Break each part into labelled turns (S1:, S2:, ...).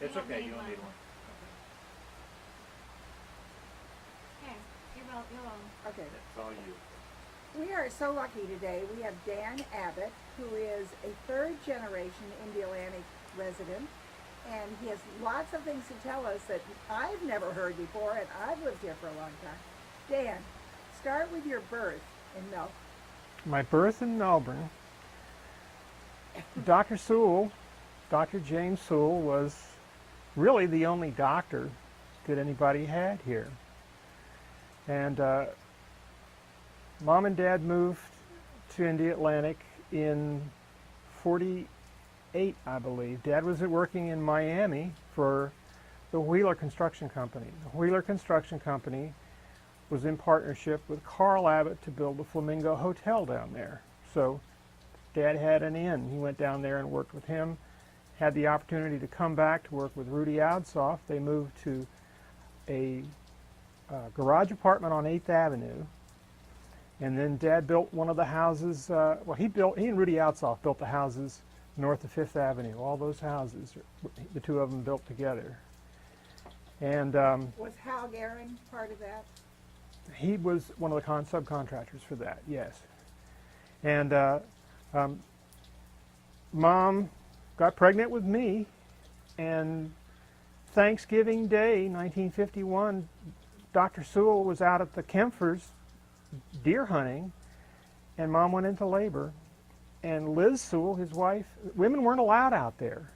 S1: It's okay, you don't need one.
S2: Okay, you're welcome.
S3: Okay.
S1: It's all you.
S3: We are so lucky today. We have Dan Abbott, who is a third-generation Indialantic resident, and he has lots of things to tell us that I've never heard before, and I've lived here for a long time. Dan, start with your birth in Melbourne.
S4: My birth in Melbourne, Dr. Sewell, Dr. James Sewell, was really the only doctor that anybody had here. And Mom and Dad moved to Indialantic in '48, I believe. Dad was working in Miami for the Wheeler Construction Company. The Wheeler Construction Company was in partnership with Carl Abbott to build the Flamingo Hotel down there. So Dad had an in. He went down there and worked with him, had the opportunity to come back to work with Rudy Outsoff. They moved to a garage apartment on 8th Avenue. And then Dad built one of the houses, he and Rudy Outsoff built the houses north of 5th Avenue. All those houses, the two of them built together. And
S3: Was Hal Gehring part of that?
S4: he was one of the subcontractors for that, yes. And Mom got pregnant with me, and Thanksgiving Day, 1951, Dr. Sewell was out at the Kempfers deer hunting, and Mom went into labor. And Liz Sewell, his wife, women weren't allowed out there.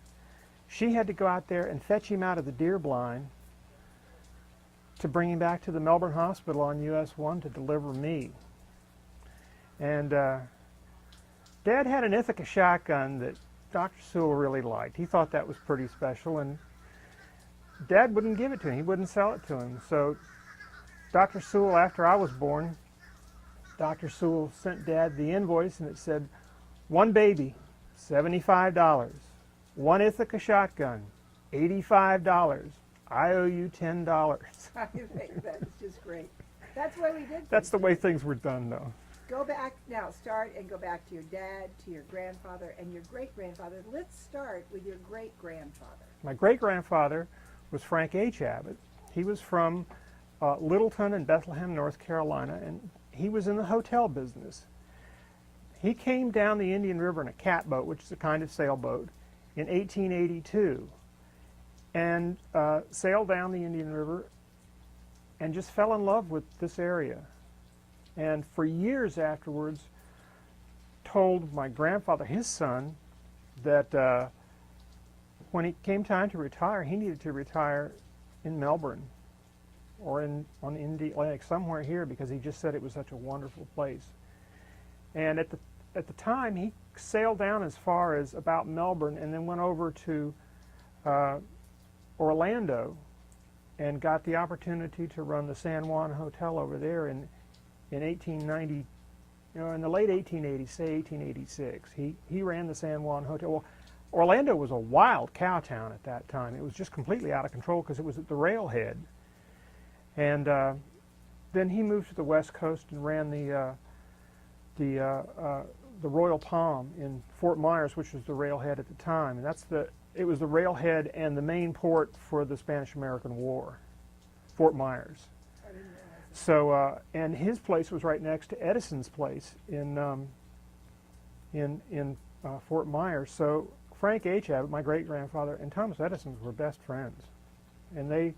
S4: She had to go out there and fetch him out of the deer blind to bring him back to the Melbourne Hospital on US 1 to deliver me. And Dad had an Ithaca shotgun that Dr. Sewell really liked. He thought that was pretty special, and Dad wouldn't give it to him. He wouldn't sell it to him. So Dr. Sewell, after I was born, Dr. Sewell sent Dad the invoice, and it said, one baby, $75. One Ithaca shotgun, $85. I owe you $10.
S3: I think that's just great. That's why we did
S4: That's the
S3: things.
S4: way things were done, though.
S3: Go back now, start and go back to your dad, to your grandfather, and your great-grandfather. Let's start with your great-grandfather.
S4: My great-grandfather was Frank H. Abbott. He was from Littleton in Bethlehem, North Carolina, and he was in the hotel business. He came down the Indian River in a catboat, which is a kind of sailboat, in 1882, and sailed down the Indian River and just fell in love with this area. And for years afterwards, told my grandfather, his son, that when it came time to retire, he needed to retire in Melbourne or on the Indialantic, somewhere here, because he just said it was such a wonderful place. And at the time, he sailed down as far as about Melbourne and then went over to Orlando and got the opportunity to run the San Juan Hotel over there in 1890, in the late 1880s, say 1886. He ran the San Juan Hotel. Well, Orlando was a wild cow town at that time. It was just completely out of control because it was at the railhead. And then he moved to the West Coast and ran the Royal Palm in Fort Myers, which was the railhead at the time. And it was the railhead and the main port for the Spanish-American War, Fort Myers.
S3: I didn't realize that.
S4: So, and his place was right next to Edison's place in Fort Myers. So Frank H. Abbott, my great-grandfather, and Thomas Edison were best friends. And they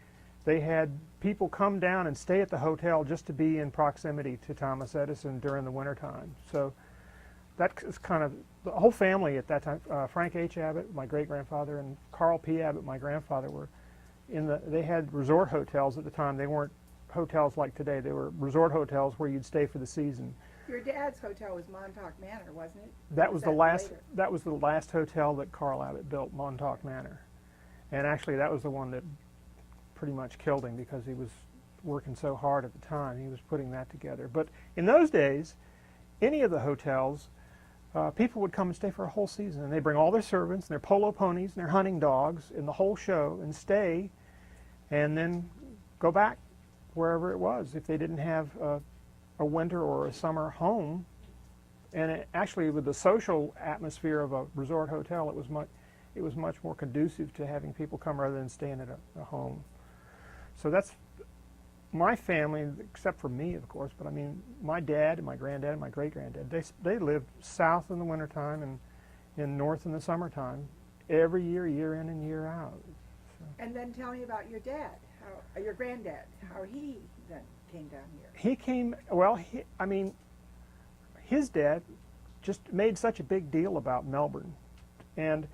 S4: had people come down and stay at the hotel just to be in proximity to Thomas Edison during the wintertime. So that is kind of the whole family at that time. Frank H. Abbott, my great-grandfather, and Carl P. Abbott, my grandfather, were they had resort hotels at the time. They weren't hotels like today. They were resort hotels where you'd stay for the season.
S3: Your dad's hotel was Montauk Manor, wasn't it?
S4: That was the last.
S3: later?
S4: That was the last hotel that Carl Abbott built, Montauk Manor, and actually that was the one that pretty much killed him because he was working so hard at the time. He was putting that together. But in those days, any of the hotels, people would come and stay for a whole season, and they bring all their servants and their polo ponies and their hunting dogs and the whole show and stay, and then go back wherever it was if they didn't have a winter or a summer home. And actually, with the social atmosphere of a resort hotel, it was much more conducive to having people come rather than staying at a home. So that's my family, except for me, of course. But I mean, my dad and my granddad and my great-granddad, they lived south in the wintertime and north in the summertime, every year, year in and year out. So.
S3: And then tell me about your dad, your granddad, how he then came down here.
S4: He came, well, I mean, his dad just made such a big deal about Melbourne. And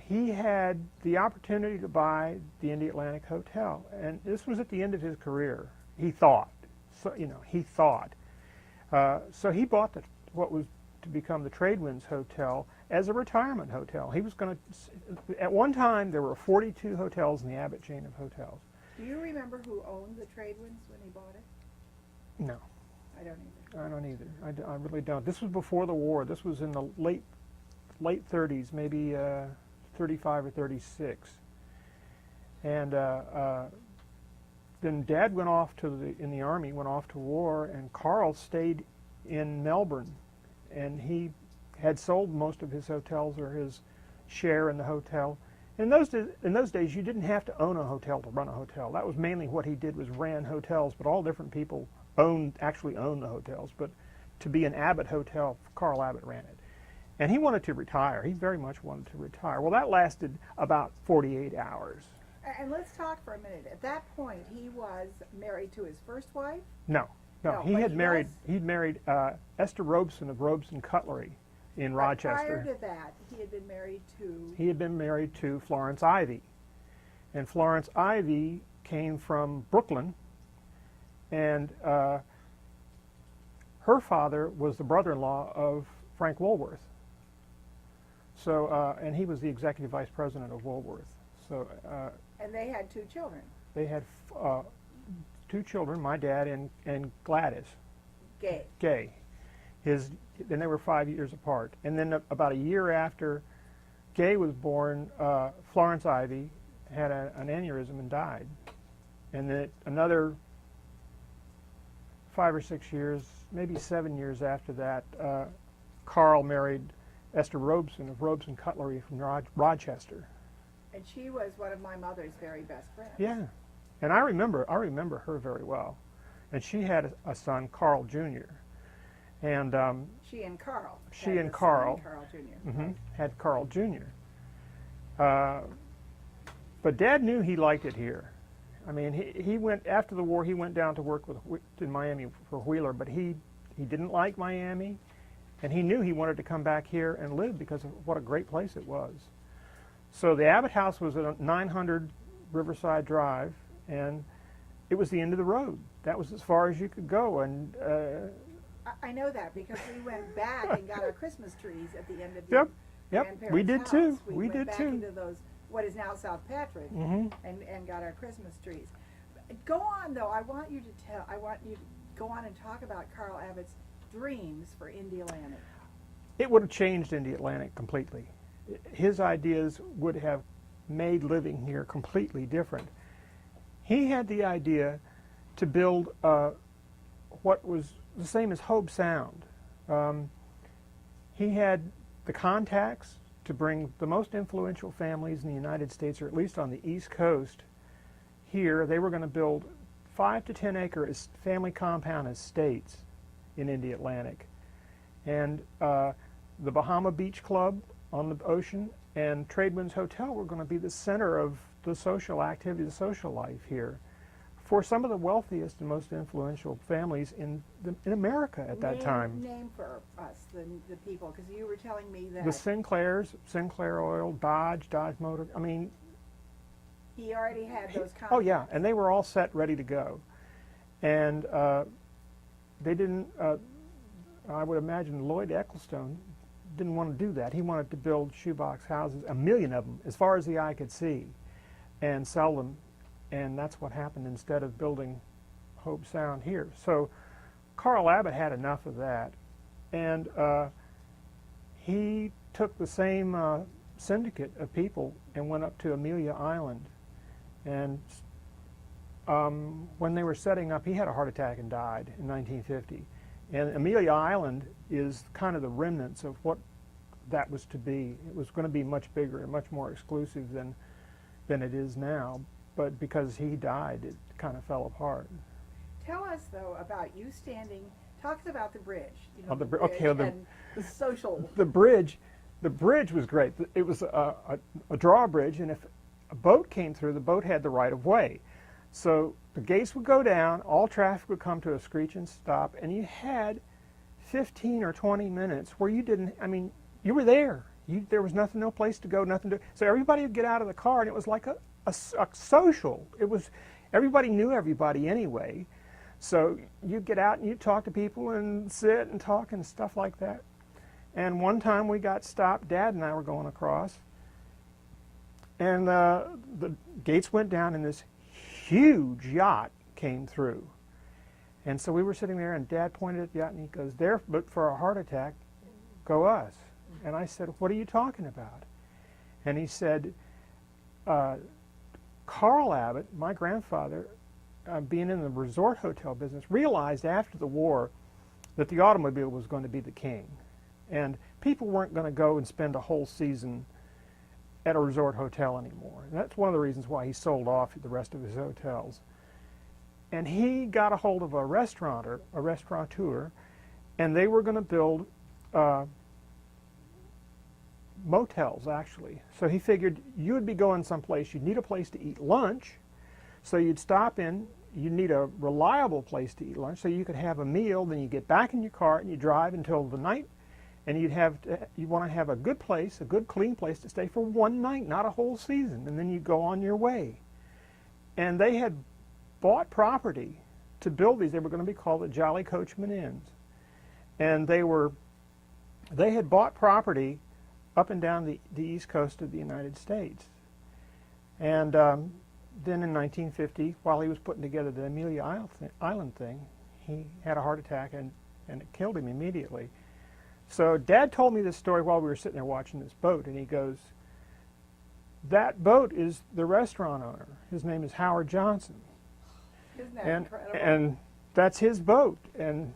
S4: he had the opportunity to buy the Indialantic Hotel. And this was at the end of his career, he thought. So, you know, he thought. So he bought what was to become the Tradewinds Hotel as a retirement hotel. He was going to, at one time, there were 42 hotels in the Abbott chain of hotels.
S3: Do you remember who owned the Tradewinds when he bought it?
S4: No.
S3: I don't either.
S4: I don't either. I really don't. This was before the war. This was in the late 30s, maybe 35 or 36. And then Dad went off in the Army, went off to war, and Carl stayed in Melbourne. And he had sold most of his hotels or his share in the hotel. In those days, you didn't have to own a hotel to run a hotel. That was mainly what he did, was ran hotels, but all different people actually owned the hotels. But to be an Abbott hotel, Carl Abbott ran it. And he wanted to retire. He very much wanted to retire. Well, that lasted about 48 hours.
S3: And let's talk for a minute. At that point, he was married to his first wife?
S4: No.
S3: No,
S4: He'd married Esther Robeson of Robeson Cutlery in Rochester.
S3: Prior to that, he had been married to?
S4: He had been married to Florence Ivy. And Florence Ivy came from Brooklyn, and her father was the brother-in-law of Frank Woolworth. So, and he was the executive vice president of Woolworth. So,
S3: and they had two children.
S4: They had two children, my dad and Gladys. Gay. Then they were 5 years apart. And then about a year after Gay was born, Florence Ivy had an aneurysm and died. And then another 5 or 6 years, maybe 7 years after that, Carl married Esther Robeson of Robeson Cutlery from Rochester.
S3: And she was one of my mother's very best friends.
S4: Yeah. And I remember her very well. And she had a son, Carl Jr. And
S3: she and Carl.
S4: Carl
S3: Jr.
S4: Mm-hmm, had Carl Jr. But Dad knew he liked it here. I mean, he went, after the war, he went down to work in Miami for Wheeler, but he didn't like Miami, and he knew he wanted to come back here and live because of what a great place it was. So the Abbott house was at 900 Riverside Drive, and it was the end of the road. That was as far as you could go. And
S3: I know that because we went back and got our Christmas trees at the end of your grandparents'
S4: we did
S3: house.
S4: too.
S3: We
S4: We
S3: went
S4: did
S3: back
S4: too.
S3: into those, what is now South Patrick,
S4: Mm-hmm.
S3: and got our Christmas trees. Go on though. I want you to go on and talk about Carl Abbott's dreams for Indialantic.
S4: It would have changed Indialantic completely. His ideas would have made living here completely different. He had the idea to build what was the same as Hobe Sound. He had the contacts to bring the most influential families in the United States, or at least on the East Coast, here. They were going to build 5 to 10 acre family compound estates in Indialantic. And the Bahama Beach Club on the ocean and Tradewinds Hotel were going to be the center of the social activity, the social life here, for some of the wealthiest and most influential families in America at that time.
S3: Name for us, the people, because you were telling me that
S4: The Sinclairs, Sinclair Oil, Dodge Motor, I mean...
S3: he already had those contacts.
S4: Oh yeah, and they were all set, ready to go. And they didn't, I would imagine Lloyd Ecclestone didn't want to do that. He wanted to build shoebox houses, 1 million of them, as far as the eye could see, and sell them. And that's what happened instead of building Hobe Sound here. So Carl Abbott had enough of that. And he took the same syndicate of people and went up to Amelia Island. And when they were setting up, he had a heart attack and died in 1950. And Amelia Island is kind of the remnants of what that was to be. It was going to be much bigger and much more exclusive than it is now. But because he died, it kind of fell apart.
S3: Tell us though about you standing. Talk about the bridge. You know,
S4: Oh,
S3: the
S4: the br-
S3: bridge
S4: okay, the-
S3: and the social.
S4: The bridge was great. It was a drawbridge, and if a boat came through, the boat had the right of way. So the gates would go down, all traffic would come to a screeching stop, and you had 15 or 20 minutes where you didn't, I mean, you were there. There was nothing, no place to go, nothing to, so everybody would get out of the car, and it was like a social. It was, everybody knew everybody anyway. So you'd get out and you'd talk to people and sit and talk and stuff like that. And one time we got stopped, Dad and I were going across, and the gates went down and this huge yacht came through. And so we were sitting there and Dad pointed at the yacht and he goes, "There, but for a heart attack, go us." And I said, "What are you talking about?" And he said, Carl Abbott, my grandfather, being in the resort hotel business, realized after the war that the automobile was going to be the king. And people weren't going to go and spend a whole season at a resort hotel anymore. And that's one of the reasons why he sold off the rest of his hotels. And he got a hold of a restaurateur, and they were going to build motels, actually. So he figured you would be going someplace, you'd need a place to eat lunch, so you'd stop in, you need a reliable place to eat lunch so you could have a meal, then you get back in your car and you drive until the night, and you want to have a good place, a good clean place to stay for one night, not a whole season, and then you go on your way. And they had bought property to build these. They were going to be called the Jolly Coachman Inns. And they had bought property up and down the east coast of the United States. And then in 1950, while he was putting together the Amelia Island thing, he had a heart attack and it killed him immediately. So Dad told me this story while we were sitting there watching this boat, and he goes, "That boat is the restaurant owner. His name is Howard Johnson.
S3: Isn't that
S4: And,
S3: incredible?
S4: and that's his boat, and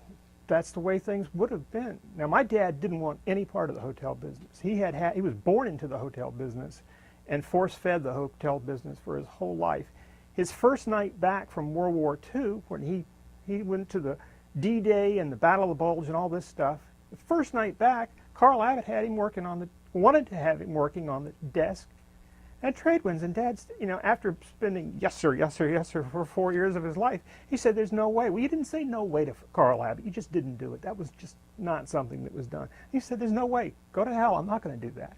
S4: that's the way things would have been." Now, my dad didn't want any part of the hotel business. He was born into the hotel business and force-fed the hotel business for his whole life. His first night back from World War II, when he went to the D-Day and the Battle of the Bulge and all this stuff, the first night back, Carl Abbott wanted to have him working on the desk at Tradewinds. And Dad's, after spending yes sir for 4 years of his life, he said, "There's no way." Well, you didn't say no way to Carl Abbott. You just didn't do it. That was just not something that was done. He said, "There's no way. Go to hell. I'm not going to do that."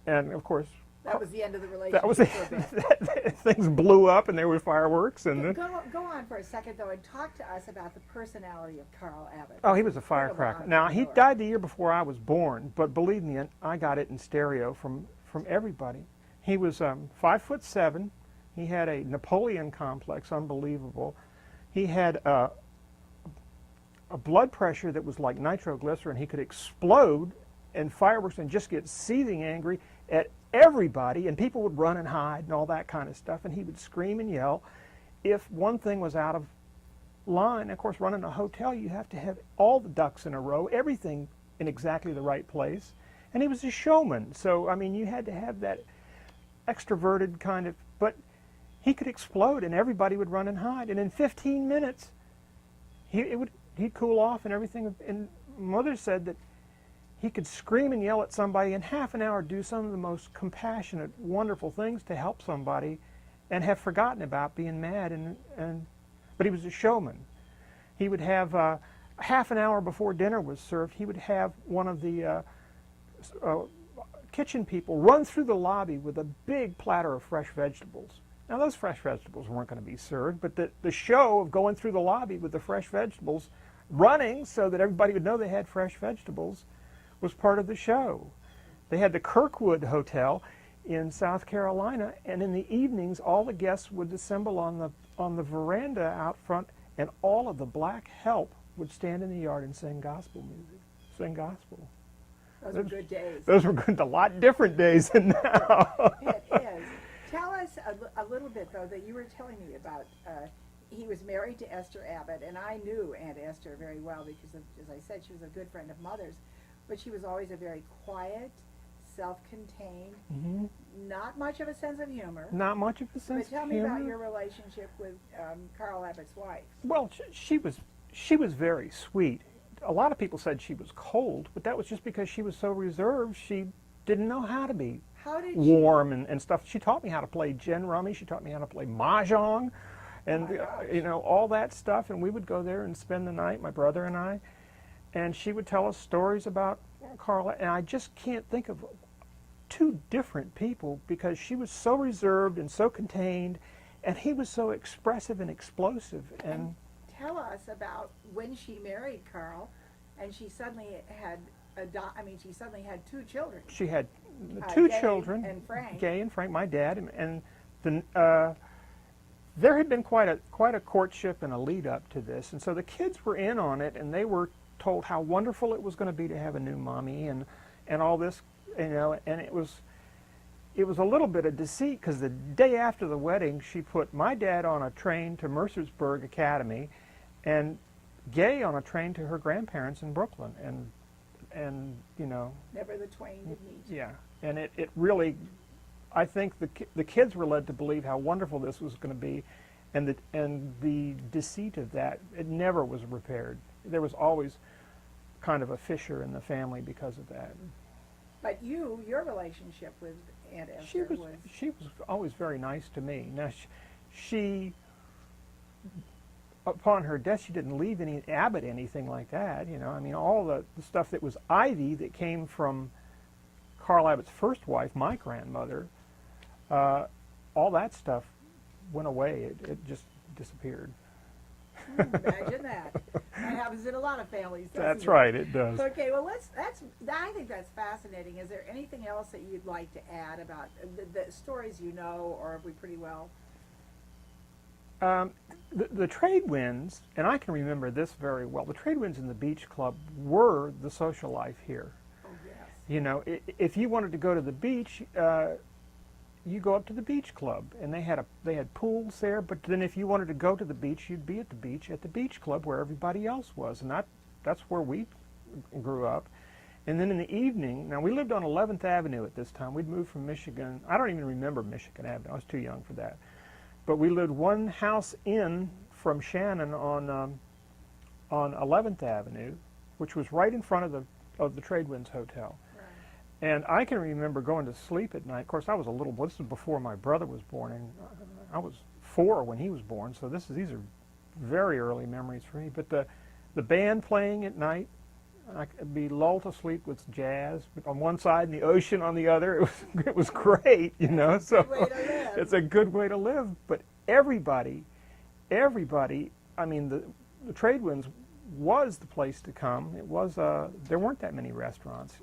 S4: And of course,
S3: that was the end of the relationship.
S4: that was
S3: for a bit.
S4: things blew up and there were fireworks. And
S3: Go on for a second, though, and talk to us about the personality of Carl Abbott.
S4: oh, he was a firecracker. Now, he died the year before I was born, but believe me, I got it in stereo from everybody. He was 5'7". He had a Napoleon complex, unbelievable. He had a blood pressure that was like nitroglycerin. He could explode and fireworks and just get seething angry at everybody, and people would run and hide and all that kind of stuff, and he would scream and yell if one thing was out of line. Of course, running a hotel, you have to have all the ducks in a row, everything in exactly the right place, and he was a showman. So, I mean, you had to have that extroverted kind of, but he could explode and everybody would run and hide, and in 15 minutes he'd cool off and everything. And Mother said that he could scream and yell at somebody in half an hour, do some of the most compassionate, wonderful things to help somebody, and have forgotten about being mad. But he was a showman. He would have half an hour before dinner was served, he would have one of the kitchen people run through the lobby with a big platter of fresh vegetables. Now, those fresh vegetables weren't going to be served, but the show of going through the lobby with the fresh vegetables, running so that everybody would know they had fresh vegetables, was part of the show. They had the Kirkwood Hotel in South Carolina, and in the evenings all the guests would assemble on the veranda out front, and all of the black help would stand in the yard and sing gospel music, sing gospel.
S3: Those were good days.
S4: Those were good, a lot different days than now.
S3: It is. Tell us a little bit, though, that you were telling me about. He was married to Esther Abbott, and I knew Aunt Esther very well because, as I said, she was a good friend of Mother's. but she was always a very quiet, self-contained,
S4: Hmm.
S3: not much of a sense of humor.
S4: Not much of a
S3: But
S4: sense
S3: tell
S4: of
S3: me
S4: humor.
S3: about your relationship with Carl Abbott's wife.
S4: Well, she was very sweet. A lot of people said she was cold, but that was just because she was so reserved. She didn't know how to be
S3: How did
S4: warm and stuff. She taught me how to play gin rummy. She taught me how to play mahjong, and
S3: my gosh.
S4: you know, all that stuff. And we would go there and spend the night, my brother and I. And she would tell us stories about Carla. And I just can't think of two different people because she was so reserved and so contained, and he was so expressive and explosive. And
S3: tell us about when she married Carl, and she suddenly had she suddenly had two children.
S4: she had two
S3: Gay
S4: children,
S3: and Frank.
S4: Gay and Frank, my dad, there had been quite a courtship and a lead up to this, and so the kids were in on it, and they were told how wonderful it was going to be to have a new mommy and all this, you know, and it was a little bit of deceit because the day after the wedding, she put my dad on a train to Mercersburg Academy, and Gay on a train to her grandparents in Brooklyn, and you know.
S3: Never the twain did meet.
S4: Yeah, and it really, I think the kids were led to believe how wonderful this was going to be, and the deceit of that, it never was repaired. There was always kind of a fissure in the family because of that.
S3: But your relationship with Aunt Esther
S4: She was always very nice to me. Now she upon her death, she didn't leave any Abbott anything like that. You know, I mean, all the stuff that was Ivy that came from Carl Abbott's first wife, my grandmother, all that stuff went away. It just disappeared.
S3: Imagine that. That happens in a lot of families.
S4: That's
S3: doesn't it?
S4: right, it does.
S3: Okay, well, I think that's fascinating. Is there anything else that you'd like to add about the stories you know, or have we pretty well?
S4: The trade winds, and I can remember this very well, the trade winds in the beach club were the social life here.
S3: Oh, yes.
S4: You know, if you wanted to go to the beach, you go up to the beach club, and they had pools there. But then, if you wanted to go to the beach, you'd be at the beach club where everybody else was, and that's where we grew up. And then in the evening, now we lived on 11th Avenue at this time. We'd moved from Michigan. I don't even remember Michigan Avenue. I was too young for that. But we lived one house in from Shannon on 11th Avenue, which was right in front of the Trade Winds Hotel. And I can remember going to sleep at night. Of course, I was a little boy. This was before my brother was born, and I was 4 when he was born. So these are very early memories for me. But the band playing at night, I could be lulled to sleep with jazz on one side and the ocean on the other. It was great, you know. So it's a good way to live. But everybody, I mean, the Trade Winds was the place to come. It was there weren't that many restaurants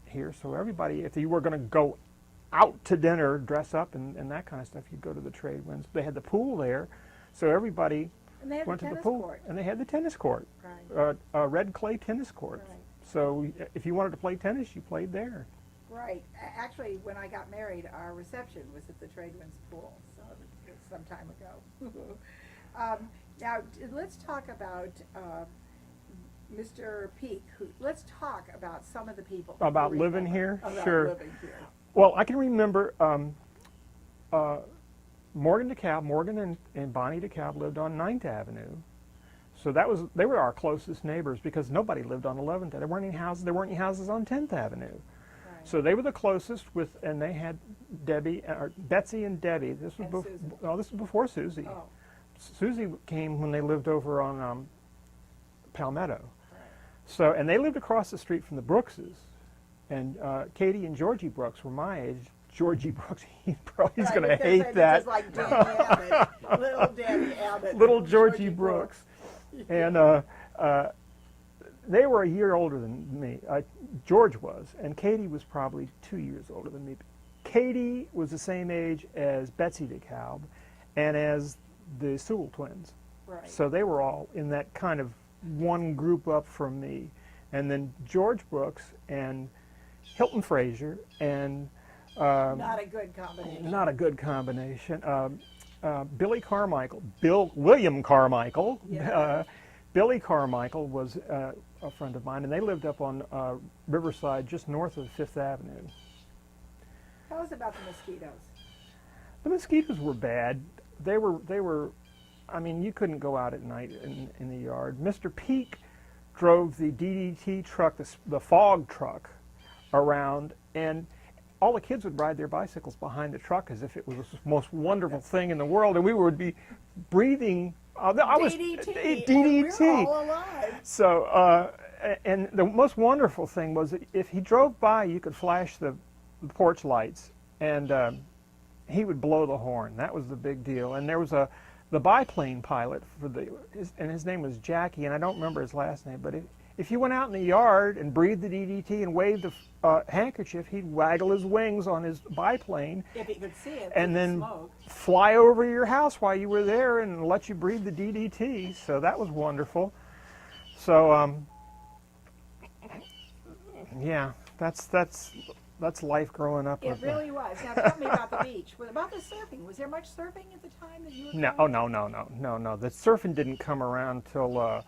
S4: here, so everybody, if you were going to go out to dinner, dress up and that kind of stuff, you'd go to the Trade Winds. They had the pool there, so everybody went to the pool.
S3: Court.
S4: And they had the tennis court,
S3: Right.
S4: a red clay tennis court.
S3: Right.
S4: So if you wanted to play tennis, you played there.
S3: Right. Actually, when I got married, our reception was at the Trade Winds pool, so it was some time ago. Now, let's talk about Mr. Peak. Let's talk about some of the people.
S4: About
S3: who
S4: living
S3: remember
S4: here?
S3: about
S4: Sure.
S3: living here.
S4: Well, I can remember Morgan and Bonnie DeKalb lived on 9th Avenue. So they were our closest neighbors because nobody lived on 11th. There weren't any houses on 10th Avenue.
S3: Right.
S4: So they were the closest and they had Betsy and Debbie. This was
S3: Susan.
S4: this was before Susie.
S3: Oh,
S4: Susie came when they lived over on Palmetto.
S3: right.
S4: So, and they lived across the street from the Brookses. And Katie and Georgie Brooks were my age. Georgie Brooks, he's
S3: Right,
S4: going to
S3: because
S4: hate that.
S3: Just like Danny Abbott, little Danny Abbott.
S4: Little Georgie Brooks. And they were a year older than me. George was, and Katie was probably 2 years older than me. Katie was the same age as Betsy DeKalb and as the Sewell twins.
S3: Right.
S4: So they were all in that kind of one group up from me. And then George Brooks and Hilton Frazier and
S3: Not a good combination.
S4: not a good combination. Billy Carmichael, William Carmichael.
S3: Yeah.
S4: Billy Carmichael a friend of mine, and they lived up on Riverside, just north of Fifth Avenue.
S3: Tell us about the mosquitoes.
S4: The mosquitoes were bad. They were. I mean, you couldn't go out at night in the yard. Mr. Peak drove the DDT truck, the fog truck, around, and all the kids would ride their bicycles behind the truck as if it was the most wonderful thing in the world, and we would be breathing. DDT.
S3: We're all alive.
S4: So, and the most wonderful thing was that if he drove by, you could flash the porch lights, and he would blow the horn. That was the big deal. And there was the biplane pilot and his name was Jackie, and I don't remember his last name, but if you went out in the yard and breathed the DDT and waved the handkerchief, he'd waggle his wings on his biplane.
S3: If he could see it,
S4: and then
S3: smoke.
S4: Fly over your house while you were there and let you breathe the DDT. So that was wonderful. So yeah, that's life growing up.
S3: It really was. Now tell me about the beach. What about the surfing? Was there much surfing at the time that you were
S4: No,
S3: growing
S4: oh no. The surfing didn't come around till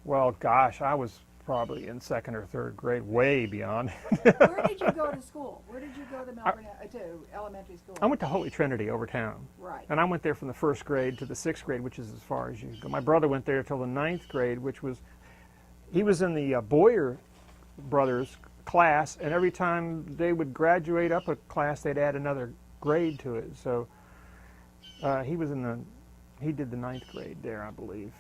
S4: well, gosh, I was probably in second or third grade, way beyond.
S3: Where did you go to school? Where did you go to Melbourne to elementary school?
S4: I went to Holy Trinity over town.
S3: Right.
S4: And I went there from the first grade to the sixth grade, which is as far as you go. My brother went there till the ninth grade, he was in the Boyer brothers class, and every time they would graduate up a class, they'd add another grade to it. So he did the ninth grade there, I believe.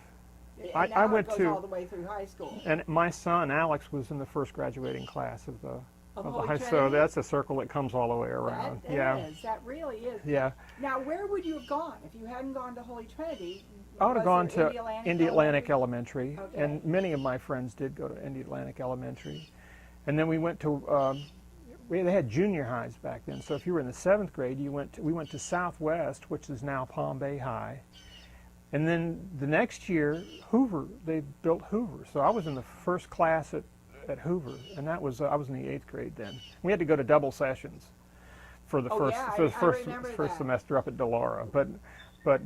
S3: And
S4: I
S3: now
S4: went
S3: it goes
S4: to
S3: all the way through high school.
S4: And my son Alex was in the first graduating class of the
S3: Holy
S4: high. So
S3: Trinity?
S4: that's a circle that comes all the way around.
S3: That really is.
S4: Yeah.
S3: Now, where would you have gone if you hadn't gone to Holy Trinity?
S4: I would have gone to
S3: Indialantic
S4: Elementary,
S3: Okay.
S4: and many of my friends did go to Indialantic Elementary. And then we went to, they had junior highs back then. So if you were in the seventh grade, we went to Southwest, which is now Palm Bay High. And then the next year, Hoover, they built Hoover. So I was in the first class at Hoover, and I was in the eighth grade then. We had to go to double sessions for the first semester up at Delora. But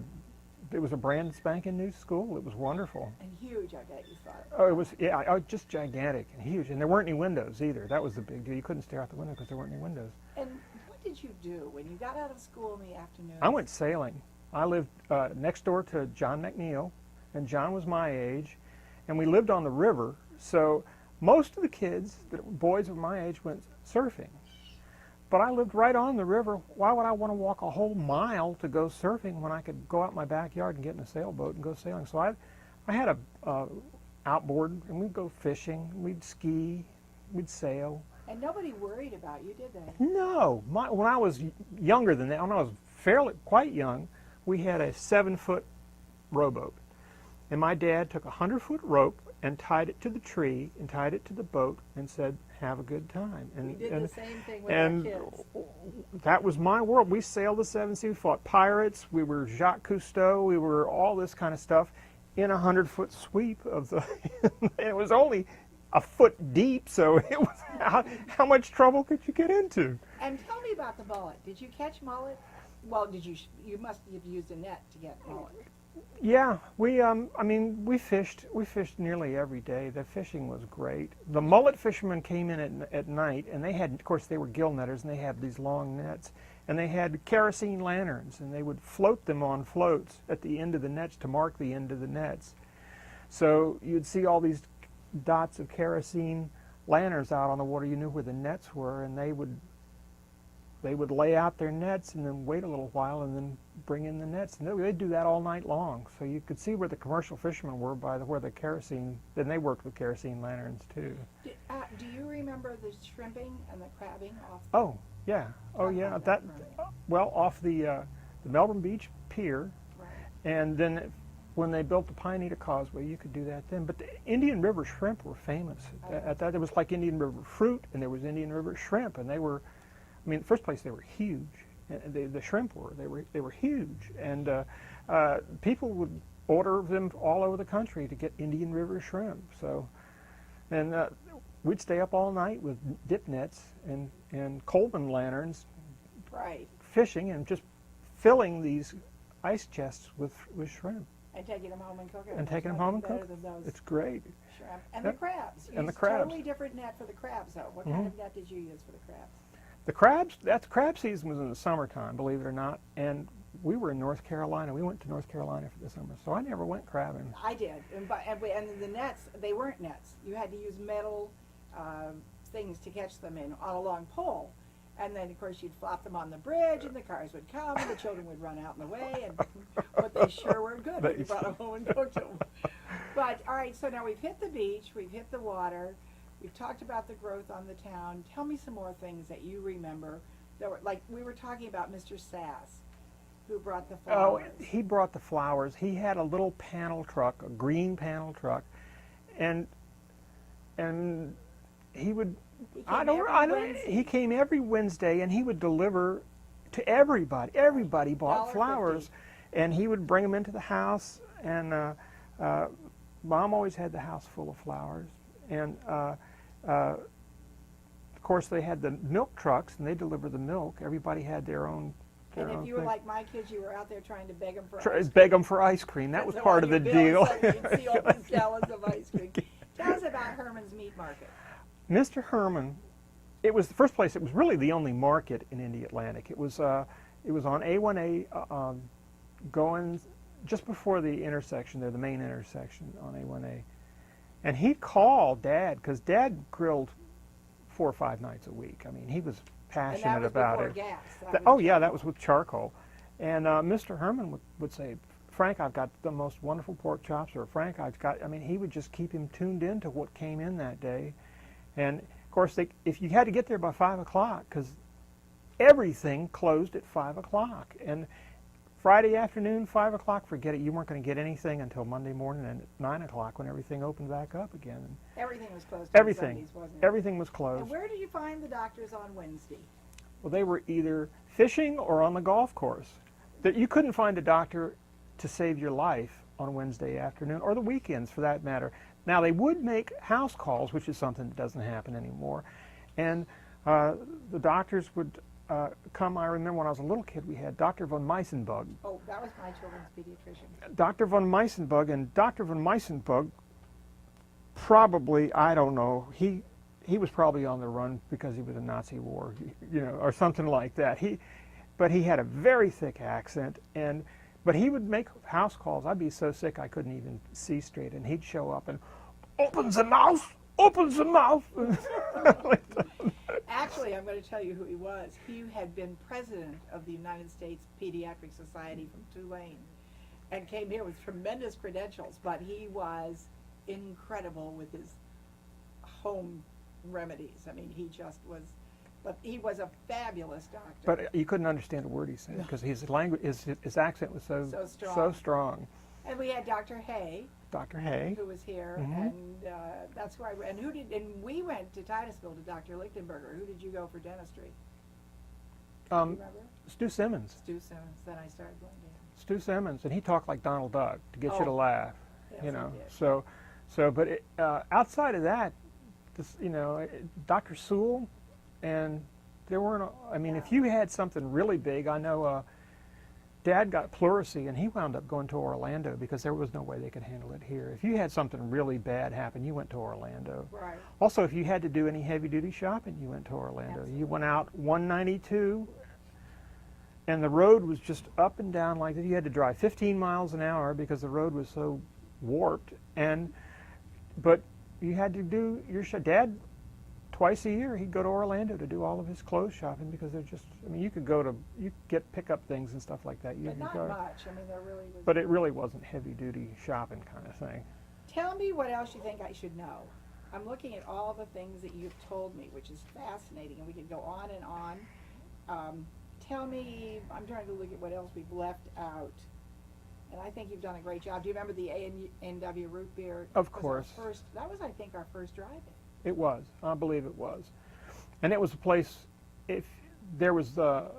S4: it was a brand spanking new school. It was wonderful.
S3: And huge, I bet you thought.
S4: Oh, it was, just gigantic and huge. And there weren't any windows either. That was the big deal. You couldn't stare out the window because there weren't any windows.
S3: And what did you do when you got out of school in the afternoon?
S4: I went sailing. I lived next door to John McNeil, and John was my age, and we lived on the river. So most of the kids, boys of my age, went surfing. But I lived right on the river. Why would I want to walk a whole mile to go surfing when I could go out in my backyard and get in a sailboat and go sailing? So I had a outboard, and we'd go fishing, we'd ski, we'd sail.
S3: And nobody worried about you, did they?
S4: No. When I was younger than that, when I was quite young, we had a 7-foot rowboat. And my dad took a 100-foot rope and tied it to the tree and tied it to the boat and said, have a good time. And,
S3: we did the same thing with
S4: and
S3: our kids.
S4: That was my world. We sailed the seven seas, we fought pirates, we were Jacques Cousteau, we were all this kind of stuff in a 100-foot sweep of the, it was only a foot deep, so it was, how much trouble could you get into?
S3: And tell me about the mullet. Did you catch mullet? Well, you must have used a net to get mullet.
S4: Yeah, we fished nearly every day. The fishing was great. The mullet fishermen came in at night, and they had, of course, they were gill netters, and they had these long nets, and they had kerosene lanterns, and they would float them on floats at the end of the nets to mark the end of the nets. So you'd see all these dots of kerosene lanterns out on the water. You knew where the nets were, and they would lay out their nets and then wait a little while and then bring in the nets. And they'd do that all night long. So you could see where the commercial fishermen were by where the kerosene, then they worked with kerosene lanterns too.
S3: Do you remember the shrimping and the crabbing off?
S4: Oh, yeah. Oh, yeah. Off the Melbourne Beach Pier.
S3: Right.
S4: And then when they built the Pine-Eater Causeway, you could do that then. But the Indian River shrimp were famous at that. It was like Indian River fruit, and there was Indian River shrimp, and they were, in the first place, they were huge. The shrimp they were huge, and people would order them all over the country to get Indian River shrimp. So, and we'd stay up all night with dip nets and Coleman lanterns,
S3: right,
S4: fishing and just filling these ice chests with shrimp.
S3: And taking them home and cooking them.
S4: And taking them
S3: There's
S4: home and
S3: nothing
S4: cooking.
S3: better than those
S4: It's great.
S3: shrimp. And
S4: Yep.
S3: the crabs. You
S4: And the
S3: used
S4: crabs.
S3: Totally different net for the crabs, though. What kind of net did you use for the crabs?
S4: The crabs, that crab season was in the summertime, believe it or not, and we were in North Carolina. We went to North Carolina for the summer, so I never went crabbing.
S3: I did. And the nets, they weren't nets. You had to use metal things to catch them in on a long pole. And then, of course, you'd flop them on the bridge, and the cars would come, and the children would run out in the way, but they sure were good when you brought them home and cooked them. But, all right, so now we've hit the beach, we've hit the water, we've talked about the growth on the town. Tell me some more things that you remember. That were, like, we were talking about Mr. Sass, who brought the flowers.
S4: Oh, he brought the flowers. He had a little panel truck, a green panel truck, and he would. He came every Wednesday, and he would deliver to everybody. Everybody bought flowers, and he would bring them into the house. And Mom always had the house full of flowers. And of course, they had the milk trucks, and they delivered the milk. Everybody had their own.
S3: And if you were like my kids, you were out there trying to beg them for ice cream.
S4: Beg them for ice cream. That was part of the deal.
S3: You'd see all these gallons of ice cream. Tell us about Herman's Meat Market.
S4: Mr. Herman, it was the first place. It was really the only market in Indialantic. It was on A1A, going just before the intersection there, the main intersection on A1A. And he'd call Dad, because Dad grilled 4 or 5 nights a week. I mean, he was passionate about it.
S3: Gas.
S4: That was with charcoal. And Mr. Herman would say, Frank, I've got the most wonderful pork chops, or Frank, he would just keep him tuned in to what came in that day. And of course, if you had to get there by 5 o'clock, because everything closed at 5 o'clock. And Friday afternoon, 5 o'clock, forget it. You weren't going to get anything until Monday morning and at 9 o'clock when everything opened back up again. And
S3: everything was closed.
S4: Everything.
S3: On Sundays, wasn't it?
S4: Everything was closed.
S3: And where did you find the doctors on Wednesday?
S4: Well, they were either fishing or on the golf course. That you couldn't find a doctor to save your life on Wednesday afternoon, or the weekends for that matter. Now, they would make house calls, which is something that doesn't happen anymore. And the doctors would come. I remember when I was a little kid, we had Dr. von Meisenbug.
S3: Oh, that was my children's pediatrician.
S4: Dr. von Meisenbug, and Dr. von Meisenbug probably, I don't know, he was probably on the run because he was in Nazi war, or something like that. But he had a very thick accent, but he would make house calls. I'd be so sick I couldn't even see straight, and he'd show up and open the mouth.
S3: Actually, I'm going to tell you who he was. He had been president of the United States Pediatric Society from Tulane, and came here with tremendous credentials, but he was incredible with his home remedies. I mean, he just was. But he was a fabulous doctor.
S4: But you couldn't understand a word he said because his language, his accent was so strong.
S3: And we had Dr. Hay.
S4: Dr. Hay,
S3: who was here, and that's where and we went to Titusville to Dr. Lichtenberger. Who did you go for dentistry? Do you remember?
S4: Stu Simmons.
S3: Stu Simmons. Then I started going to him.
S4: Stu Simmons, and he talked like Donald Duck to get you to laugh.
S3: Yes, he
S4: did. But outside of that, Dr. Sewell. And there weren't, if you had something really big, I know Dad got pleurisy, and he wound up going to Orlando because there was no way they could handle it here. If you had something really bad happen, you went to Orlando.
S3: Right.
S4: Also, if you had to do any heavy-duty shopping, you went to Orlando.
S3: Absolutely.
S4: You went out 192, and the road was just up and down like that. You had to drive 15 miles an hour because the road was so warped. But you had to do your Dad. Twice a year, he'd go to Orlando to do all of his clothes shopping because they're just, you could pick up things and stuff like that.
S3: But not much. There really was.
S4: But it really wasn't heavy-duty shopping kind of thing.
S3: Tell me what else you think I should know. I'm looking at all the things that you've told me, which is fascinating, and we could go on and on. Tell me, I'm trying to look at what else we've left out. And I think you've done a great job. Do you remember the A&W root beer?
S4: Of course.
S3: That was, I think, our first drive-in.
S4: It was. I believe it was. And it was a place, if there was the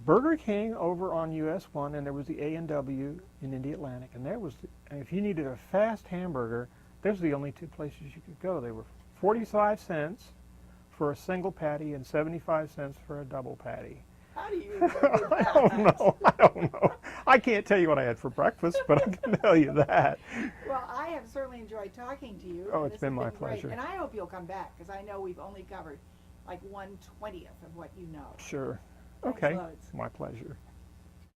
S4: Burger King over on US 1, and there was the A&W in Indialantic, and if you needed a fast hamburger, those were the only 2 places you could go. They were 45 cents for a single patty and 75 cents for a double patty.
S3: How do you remember that?
S4: I don't know. I can't tell you what I had for breakfast, but I can tell you that.
S3: Well, I have certainly enjoyed talking to you.
S4: Oh,
S3: and
S4: it's
S3: this
S4: been
S3: has
S4: my
S3: great.
S4: pleasure.
S3: And I hope you'll come back, because I know we've only covered like 1/20th of what you know.
S4: Sure.
S3: Thanks
S4: Okay.
S3: loads.
S4: My pleasure.